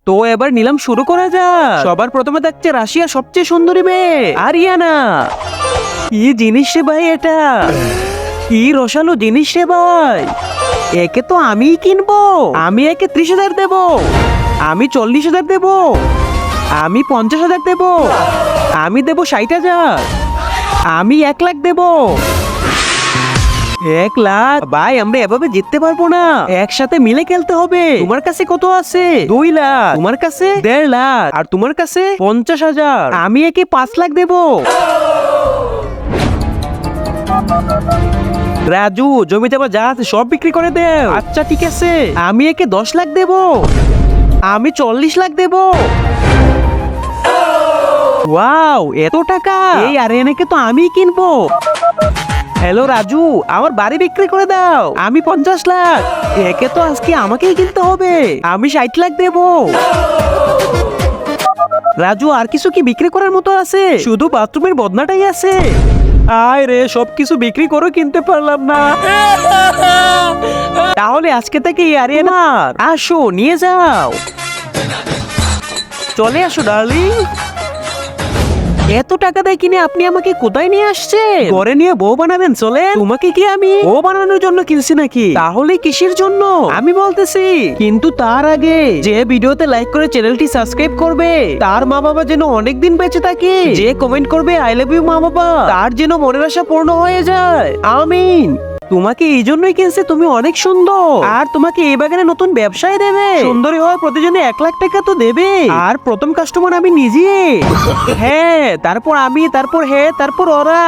তো এবার নিলাম শুরু করা যাক। সবার প্রথমে থাকছে রাশিয়ার সবচেয়ে সুন্দরী মেয়ে আরিয়ানা। কি জিনিস রে ভাই এটা, কি রসালো জিনিস রে ভাই। একে তো আমিই কিনবো। আমি একে 30,000 দেবো, আমি 40,000 দেবো, আমি 50,000 দেবো, আমি দেবো 60,000, আমি 1 লাখ দেবো। 1 লাখ? ভাই আমরা এভাবে জিততে পারবো না, একসাথে মিলে খেলতে হবে। তোমার কাছে কত আছে? 2 লাখ। তোমার কাছে 1.5 লাখ। আর তোমার কাছে 50,000। আমি একে 5 লাখ দেবো। রাজু, জমি জমা যা আছে সব বিক্রি করে দেও। আচ্ছা ঠিক আছে, আমি একে 10 লাখ দেবো, আমি 40 লাখ দেবো। ওয়াও, এত টাকা! এই আরিয়ানাকে তো আমিই কিনবো। হ্যালো রাজু, আমার বাড়ি বিক্রি করে দাও, আমি 50 লাখ। একে তো আজকে আমাকেই কিনতে হবে, আমি 60 লাখ দেবো। রাজু, আর কিছু কি বিক্রি করার মতো আছে? শুধু বাথরুমের বদনাটাই আছে। আয় রে, সবকিছু বিক্রি করে কিনতে পারলাম না। তাহলে আজকে থেকে আরিয়ানার, আসো নিয়ে যাও। চলে আসো ডার্লিং। এত টাকা দিয়ে কিনে আপনি আমাকে কোথায় নিয়ে আসছেন? ঘরে নিয়ে বউ বানাবেন চলে? তোমাকে কি আমি বউ বানানোর জন্য কিনছি নাকি? তাহলে কিসের জন্য আমি বলতেছি। কিন্তু তার আগে যে ভিডিওতে লাইক করে চ্যানেলটি সাবস্ক্রাইব করবে, তার মা বাবা যেন অনেকদিন বেঁচে থাকে। যে কমেন্ট করবে আই লাভ ইউ মা বাবা, তার যেন মনের আশা পূর্ণ হয়ে যায়। আমিন। তোমাকে এই জন্যই কিনছে, তুমি অনেক সুন্দর, আর তোমাকে এই বাগানে নতুন ব্যবসায় দেবে। সুন্দরী হওয়ার প্রতিজনে 1 লাখ টাকা তো দেবে। আর প্রথম কাস্টমার আমি নিজে। হ্যাঁ, তারপর আমি, তারপর তারপর ওরা।